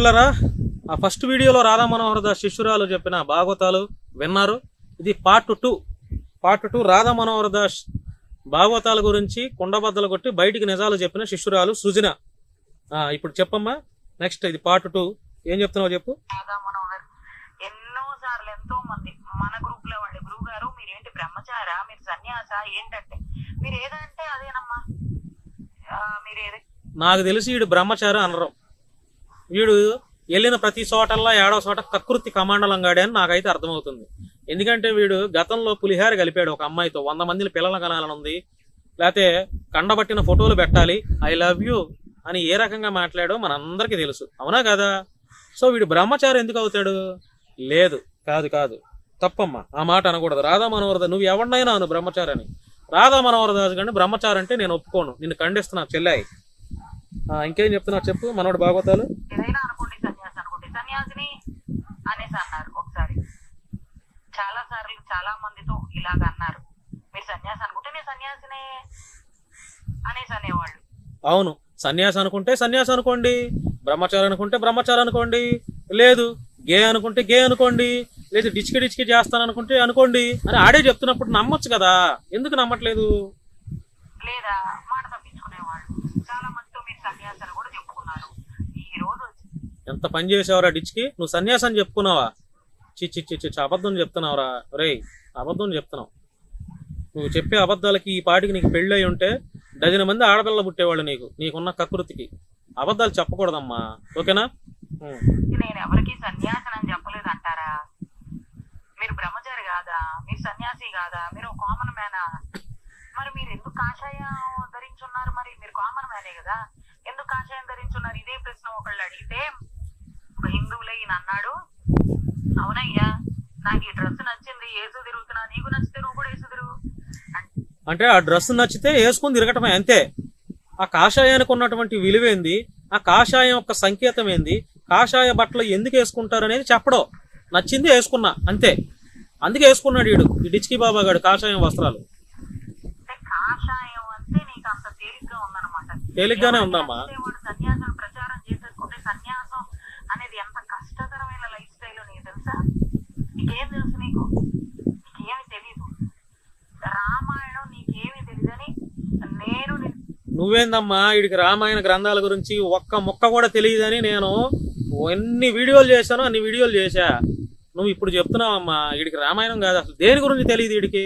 మిత్రులారా, ఆ ఫస్ట్ వీడియోలో రాధా మనోహర్ దాస్ శిష్యురాలు చెప్పిన భాగవతాలు విన్నారు. ఇది పార్ట్ 2 రాధా మనోహర్ దాస్ భాగవతాల గురించి కుండబద్దలు కొట్టి బయటికి నిజాలు చెప్పిన శిష్యురాలు సృజన. ఇప్పుడు చెప్పమ్మా, నెక్స్ట్ ఇది పార్ట్ 2. ఏం చెప్తున్నావు చెప్పు. రాధా మనోహర్ ఎన్నో సార్లు ఎంతో మంది మన గ్రూప్ లో వాళ్ళు, గురువు గారు మీరేంటి బ్రహ్మచారా, మీరు సన్యాస ఏంటంటే, మీరు ఏదంటే అదేనమ్మా, మీరేది. నాకు తెలిసి వీడు బ్రహ్మచారి అనరు. వీడు వెళ్ళిన ప్రతి చోటల్లా ఏడో చోట కకృతి కమాండలంగాడే అని నాకైతే అర్థమవుతుంది. ఎందుకంటే వీడు గతంలో పులిహార కలిపాడు ఒక అమ్మాయితో. 100 మందిని పిల్లల కనాలని ఉంది, లేకపోతే కండబట్టిన ఫోటోలు పెట్టాలి, ఐ లవ్ యూ అని ఏ రకంగా మాట్లాడో మనందరికీ తెలుసు, అవునా కదా? సో వీడు బ్రహ్మచారి ఎందుకు అవుతాడు? లేదు, కాదు, తప్పమ్మా, ఆ మాట అనకూడదు. రాధా మనోహర్ దాస్, నువ్వు ఎవరినైనా అను బ్రహ్మచారి అని. రాధా మనోహర్ దాస్ కానీ బ్రహ్మచారి అంటే నేను ఒప్పుకోను, నిన్ను ఖండిస్తున్నా చెల్లాయి. ఇంకేం చెప్తున్నావు చెప్పు. మనోడు భాగవతాలు ఏదైనా అనుకోండి, సన్యాసి అనుకోండి, సన్యాసిని అనేసి అన్నారు ఒకసారి. చాలా సార్లు చాలా మందితో ఇలాగ అన్నారు, మీరు సన్యాసి అనుకుంటే నేను సన్యాసినే అనేసి అనేవాళ్ళు. అవును, సన్యాసి అనుకుంటే సన్యాసి అనుకోండి, బ్రహ్మచారి అనుకుంటే బ్రహ్మచారి అనుకోండి, లేదు గే అనుకుంటే గే అనుకోండి, లేదు డిచ్కి చేస్తాను అనుకుంటే అనుకోండి అని ఆడే చెప్తున్నప్పుడు నమ్మొచ్చు కదా, ఎందుకు నమ్మట్లేదు? లేదా మాట తప్పించుకునేవాళ్ళు. చాలా మందితో మీరు సన్యాసి అని కూడా చెప్పుకున్నారు. ఈ రోజు ఎంత పని చేసావురా డిచ్కి, నువ్వు సన్యాసి అని చెప్పుకున్నావా? చిచ్చి అబద్ధం చెప్తున్నావురా రేయ్, అబద్ధం చెప్తున్నావు. నువ్వు చెప్పే అబద్ధాలకి ఈ పాటికి నీకు పెళ్ళి అయి ఉంటే 12 మంది ఆడపిల్ల పుట్టేవాళ్ళు నీకున్న కకృతికి. అబద్ధాలు చెప్పకూడదమ్మా, ఓకేనా? నేను ఎవరికి సన్యాసి అని చెప్పలేదు అంటారా? మీరు బ్రహ్మచారి కాదా, మీరు సన్యాసి కాదా, మీరు కామన్ మ్యానా? మరి మీరు ఎందుకు కాషాయం ధరించున్నారు? మరి మీరు కామన్ మ్యానే కదా, ఎందుకు కాషాయం ధరించున్నారు? ఇదే ప్రశ్న ఒకళ్ళు అడిగితే ఒక హిందువులే ఈయన అన్నాడు, అవునయ్యా నాకు ఈ డ్రెస్ నచ్చింది, ఏసు తిరుగుతున్నా, నీకు నచ్చితే నువ్వు కూడా ఏసు తిరుగు అంటే ఆ డ్రెస్ నచ్చితే వేసుకుని తిరగటమే, అంతే. ఆ కాషాయానికి ఉన్నటువంటి విలువేంది, ఆ కాషాయం యొక్క సంకేతం ఏంది, కాషాయ బట్టలు ఎందుకు వేసుకుంటారు అనేది చెప్పడం. నచ్చింది వేసుకున్నా అంతే, అందుకే వేసుకున్నాడు వీడు, ఈ డిచ్కి బాబా గారు కాషాయం వస్త్రాలు. కాషాయం అంటే నీకు అంత తేలిగ్గా ఉందన్నమాట. తేలిగ్గానే ఉందమ్మా. సన్యాసం ప్రచారం చేసేసుకుంటే సన్యాసం అనేది ఎంత కష్టతరమైన లైఫ్ స్టైల్ నీకు తెలుసా? నీకేం తెలుసు? నీకేమి తెలీదు. రామాయణం నీకేమి తెలీదని నేను. నువ్వేందమ్మా వీడికి రామాయణ గ్రంథాల గురించి ఒక్క ముక్క కూడా తెలియదని నేను ఎన్ని వీడియోలు చేశానో అన్ని వీడియోలు చేశా. నువ్వు ఇప్పుడు చెప్తున్నావమ్మా వీడికి రామాయణం కాదు, అసలు దేని గురించి తెలియదు వీడికి.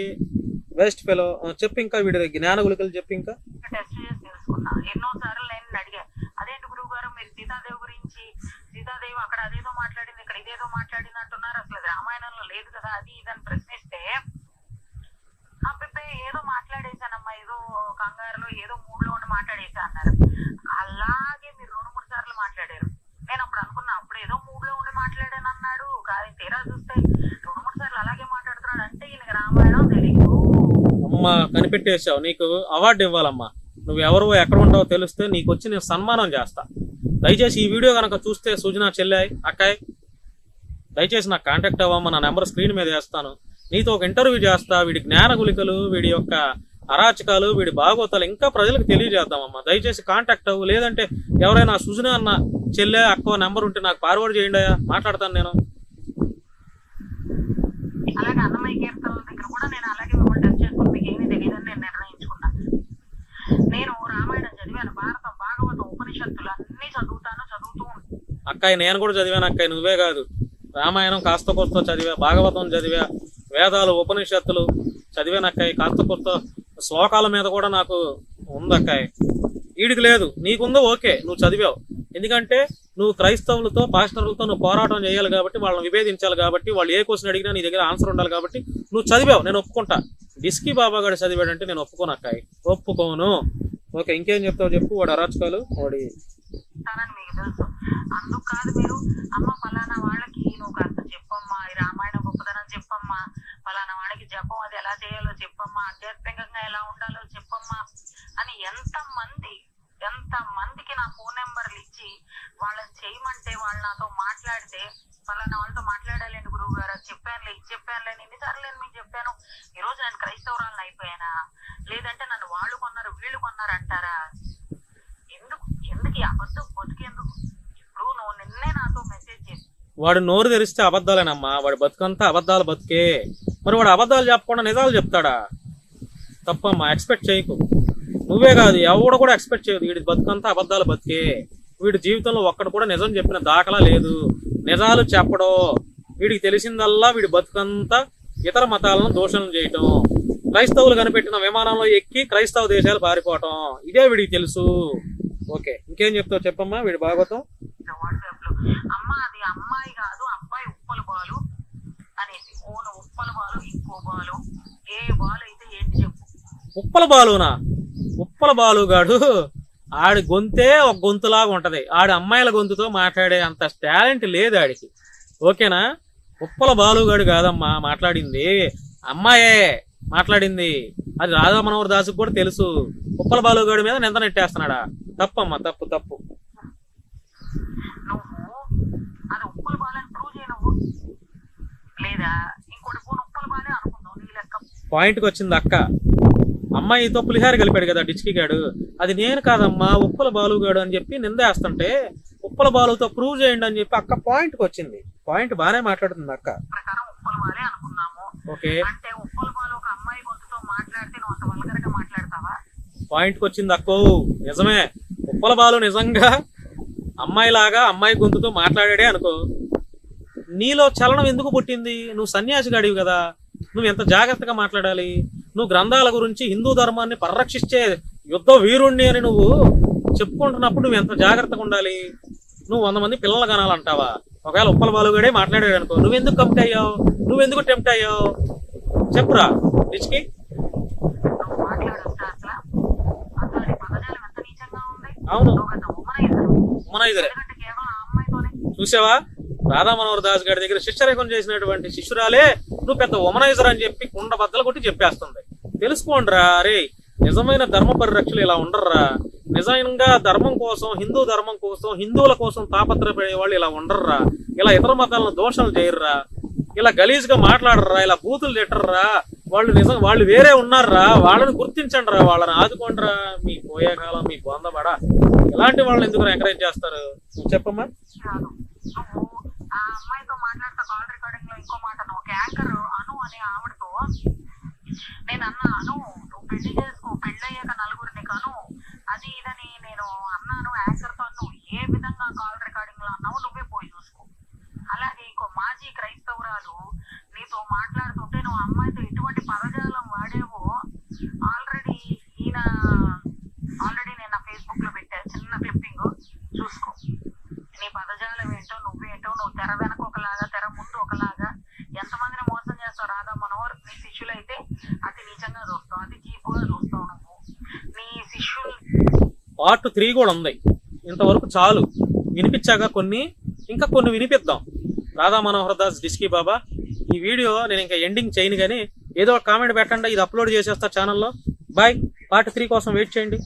Waste fellow. చెప్పు ఇంకా, వీడి జ్ఞాన గులికలు చెప్పు ఇంకా. టెస్ట్ చేసి తెలుసుకున్నా ఎన్నో సార్లు. నేను అడిగా, అదేంటి గురువు గారు మీరు సీతాదేవి గురించి, సీతాదేవి అక్కడ అదేదో మాట్లాడింది, ఇక్కడ ఇదేదో మాట్లాడింది అంటున్నారు, అసలు రామాయణంలో లేదు కదా, అది ఇదని ప్రశ్నిస్తే అబ్బాయి ఏదో మాట్లాడేశానమ్మా, ఏదో కంగారులో ఏదో మూడ్లో ఉండి మాట్లాడేసా అన్నారు. అలాగే మీరు 2-3 సార్లు మాట్లాడారు. నేను అప్పుడు అనుకున్నా, అప్పుడు ఏదో మూడ్లో ఉండి మాట్లాడాను అన్నాడు, కానీ తీరా చూస్తే 2-3 సార్లు అలాగే మాట్లాడుతున్నాడు. అంటే ఈయనకి రామాయణం తెలియదు. అమ్మా కనిపెట్టేసావు, నీకు అవార్డు ఇవ్వాలమ్మా. నువ్వు ఎవరు ఎక్కడ ఉంటావో తెలిస్తే నీకు వచ్చి నేను సన్మానం చేస్తా. దయచేసి ఈ వీడియో కనుక చూస్తే సుజనా చెల్లాయి అక్కాయ్, దయచేసి నాకు కాంటాక్ట్ అవ్వమ్మా. నా నెంబర్ స్క్రీన్ మీద వేస్తాను. నీతో ఒక ఇంటర్వ్యూ చేస్తా. వీడి జ్ఞాన గులికలు, వీడి యొక్క అరాచకాలు, వీడి భాగవతాలు ఇంకా ప్రజలకు తెలియజేద్దామమ్మా. దయచేసి కాంటాక్ట్ అవ్వు. లేదంటే ఎవరైనా సుజనా అన్న చెల్లె అక్క నెంబర్ ఉంటే నాకు ఫార్వర్డ్ చేయండి, మాట్లాడతాను నేను. అలాగే అన్నమయ్య కీర్తనల దగ్గర కూడా నేను అలాగే మిమ్మల్ని టెస్ట్ చేసుకుని మీకు ఏమీ తెలియదని నేను నిర్ణయించుకున్నా. నేను రామాయణం చదివాను, భారతం, భాగవతం, ఉపనిషత్తులు అన్ని చదువుతూ ఉంటాను. అక్కాయి నేను కూడా చదివాను అక్కాయి, నువ్వే కాదు. రామాయణం కాస్త కొత్త చదివా, భాగవతం చదివా, వేదాలు ఉపనిషత్తులు చదివాను అక్కాయి. కాస్త కొత్త శ్లోకాల మీద కూడా నాకు ఉందక్కాయి. వీడికి లేదు, నీకుందో ఓకే, నువ్వు చదివావు. ఎందుకంటే నువ్వు క్రైస్తవులతో, పాస్టర్లతో నువ్వు పోరాటం చేయాలి కాబట్టి, వాళ్ళని విభేదించాలి కాబట్టి, వాళ్ళు ఏ క్వశ్చన్ అడిగినా నీ దగ్గర ఆన్సర్ ఉండాలి కాబట్టి నువ్వు చదివావు, నేను ఒప్పుకుంటా. డిస్కీ బాబా గారు చదివాడంటే నేను ఒప్పుకోను అక్కాయి, ఒప్పుకోను. ఓకే, ఇంకేం చెప్తావు చెప్పు. వాడు అరాచకాలు వాడి మీకు తెలుసు. అందుకు కాదు మీరు అమ్మ ఫలానా వాళ్ళకి నువ్వు కాస్త చెప్పమ్మా, ఈ రామాయణ గొప్పదనం చెప్పమ్మా, ఫలానా వాళ్ళకి జపం అది ఎలా చేయాలో చెప్పమ్మా, ఆధ్యాత్మికంగా ఎలా ఉండాలో చెప్పమ్మా అని ఎంతమందికి నా ఫోన్ నెంబర్లు ఇచ్చి వాళ్ళని చేయమంటే, వాళ్ళు నాతో మాట్లాడితే, ఫలానా వాళ్ళతో మాట్లాడాలండి గురువు గారు, అది చెప్పానులే ఇది చెప్పానులే, ఎన్నిసార్లు నేను మీకు చెప్పాను. ఈ రోజు నేను క్రైస్తవురాలను అయిపోయానా? లేదంటే నన్ను వాళ్ళు కొన్నారు వీళ్ళు కొన్నారు అంటారా? ఎందుకు ఈ అబద్ధం బతికేందుకు? ఇప్పుడు నువ్వు నిన్నే నాతో వాడు నోరు తెరిస్తే అబద్ధాలేనమ్మా, వాడి బతుకంతా అబద్ధాలు బతుకే. మరి వాడు అబద్ధాలు చెప్పకుండా నిజాలు చెప్తాడా? తప్పమ్మా, ఎక్స్పెక్ట్ చేయకు. నువ్వే కాదు, ఎవడు కూడా ఎక్స్పెక్ట్ చేయదు. వీడి బతుకంతా అబద్ధాలు బతికే. వీడి జీవితంలో ఒక్కడు కూడా నిజం చెప్పిన దాఖలా లేదు. నిజాలు చెప్పడం వీడికి తెలిసిందల్లా వీడి బతుకంతా ఇతర మతాలను దూషణం చేయటం, క్రైస్తవులు కనిపెట్టిన విమానంలో ఎక్కి క్రైస్తవ దేశాలు పారిపోవటం, ఇదే వీడికి తెలుసు. ఓకే, ఇంకేం చెప్తావు చెప్పమ్మా వీడి భాగవతం. వాట్సాప్ లో అమ్మ అది అమ్మాయి కాదు అబ్బాయి ఉప్పల బాలు అనేసి, ఓను ఉప్పల బాలు ఇంకో బాలు, ఏ బాలు అయితే ఏంటి చెప్పు. ఉప్పల బాలునా? ఉప్పల బాలుగాడు ఆడి గొంతే ఒక గొంతులాగా ఉంటది. ఆడి అమ్మాయిల గొంతుతో మాట్లాడే అంత టాలెంట్ లేదు ఆడికి. ఓకేనా? ఉప్పల బాలుగాడు కాదమ్మా మాట్లాడింది, అమ్మాయే మాట్లాడింది. అది రాధా మనోహర్ దాసుకు కూడా తెలుసు. ఉప్పల బాలుగాడి మీద నింద నెట్టేస్తున్నాడా? తప్పమ్మా, తప్పు తప్పు. నువ్వు అది ఉప్పల బాలని ప్రూవ్ చేయ నువ్వు, లేదా ఇంకోటి పోను ఉప్పల బాలే అనుకుందాం నీ లెక్క. పాయింట్కి వచ్చింది అక్క. అమ్మాయితో పులిహార కలిపాడు కదా డిచ్కి గాడు, అది నేను కాదమ్మా ఉప్పల బాలుగాడు అని చెప్పి నిందేస్తుంటే ఉప్పల బాలుతో ప్రూవ్ చేయండి అని చెప్పి అక్క పాయింట్కి వచ్చింది. పాయింట్ బాగానే మాట్లాడుతుంది అక్క. ప్రకారం ఉప్పల బాలే అనుకున్నాము. ఓకే, అంటే ఉప్పల బాలు ఒక అమ్మాయి గొంతుతో మాట్లాడితే నువ్వు అంత వల్గరగా మాట్లాడతావా? పాయింట్కి వచ్చింది అక్కో. నిజమే, ఉప్పల బాలు నిజంగా అమ్మాయిలాగా అమ్మాయి గొంతుతో మాట్లాడాడే అనుకో. నీలో చలనం ఎందుకు పుట్టింది? నువ్వు సన్యాసిగాడివి కదా, నువ్వు ఎంత జాగ్రత్తగా మాట్లాడాలి. నువ్వు గ్రంథాల గురించి హిందూ ధర్మాన్ని పరిరక్షించే యుద్ధ వీరుణ్ణి అని నువ్వు చెప్పుకుంటున్నప్పుడు నువ్వు ఎంత జాగ్రత్తగా ఉండాలి. నువ్వు 100 మంది పిల్లలు కనాలంటావా? ఒకవేళ ఉప్పల బాలుగాడే మాట్లాడాడు అనుకో, నువ్వెందుకు కంప్ట్ అయ్యావు? నువ్వెందుకు టెంప్ట్ అయ్యావు? చెప్పురా రిచ్కి. నువ్వు మాట్లాడొచ్చా అసలు? అసలు నీ పదజాలం ఎంత నీచంగా ఉంది. అవును, నువ్వు గత ఉమ్మనైజరు. ఉమ్మనైజరే. ఎందుకంటే కేవలం ఆ అమ్మాయితోనే. చూసావా, రాధా మనోహర్ దాస్ గారి దగ్గర శిష్యరేఖం చేసినటువంటి శిష్యురాలే నువ్వు పెద్ద ఉమనైజర్ అని చెప్పి కుండ బద్దలు కొట్టి చెప్పేస్తుంది. తెలుసుకోండిరా, అరే నిజమైన ధర్మ పరిరక్షలు ఇలా ఉండర్రా. నిజంగా ధర్మం కోసం, హిందూ ధర్మం కోసం, హిందువుల కోసం తాపత్రపడే వాళ్ళు ఇలా ఉండర్రా. ఇలా ఇతర మతాలను దోషణలు చేయర్రా, ఇలా గలీజ్గా మాట్లాడర్రా, ఇలా బూతులు తిట్టర్రా. వాళ్ళు వేరే ఉన్నారా, వాళ్ళని గుర్తించండి రా, వాళ్ళని ఆదుకోండిరా. మీ పోయే కాలం మీ బొందబడా. ఇలాంటి వాళ్ళని ఎందుకు ఎంకరేజ్ చేస్తారు? చెప్పమ్మా. కాదు, నువ్వు ఆ అమ్మాయితో మాట్లాడతా కాల్ రికార్డింగ్ లో ఇంకో మాట, నువ్వు ఒక యాంకర్ అను అనే ఆవిడతో నేను అన్నా, అను నువ్వు పెళ్లి చేసుకో, పెళ్ళయ్యాక నలుగురిని కను, అది ఇదని నేను అన్నాను. యాంకర్ తో నువ్వు ఏ విధంగా కాల్ రికార్డింగ్ లో అన్నావు నువ్వే పోయి చూసుకో. అలాగే ఇంకో మాజీ క్రైస్తవురాలు నీతో మాట్లాడుతుంటే నువ్వు అమ్మాయితో ఎటువంటి పదజాలం వాడేవో ఆల్రెడీ నేను నా ఫేస్బుక్ లో పెట్టా, చిన్న క్లిప్పింగ్ చూసుకో. నీ పదజాలం ఏంటో, నువ్వేంటో, నువ్వు తెర వెనక ఒకలాగా, తెర ముందు ఒకలాగా ఎంతమందిని మోసం చేస్తావు. రాధా మనోహర్ నీ శిష్యులైతే అతి నీచంగా చూస్తావు, అతి చీపుగా చూస్తావు. నువ్వు నీ శిష్యులు పార్ట్ 3 కూడా ఉంది. ఇంతవరకు చాలు వినిపించాక ఇంకా కొన్ని వినిపిద్దాం. రాధా మనోహర్ దాస్ డిస్కీ బాబా, ఈ వీడియో నేను ఇంకా ఎండింగ్ చేయను కానీ ఏదో ఒక కామెంట్ పెట్టండి, ఇది అప్లోడ్ చేసేస్తా ఛానల్లో. బాయ్. పార్ట్ 3 కోసం వెయిట్ చేయండి.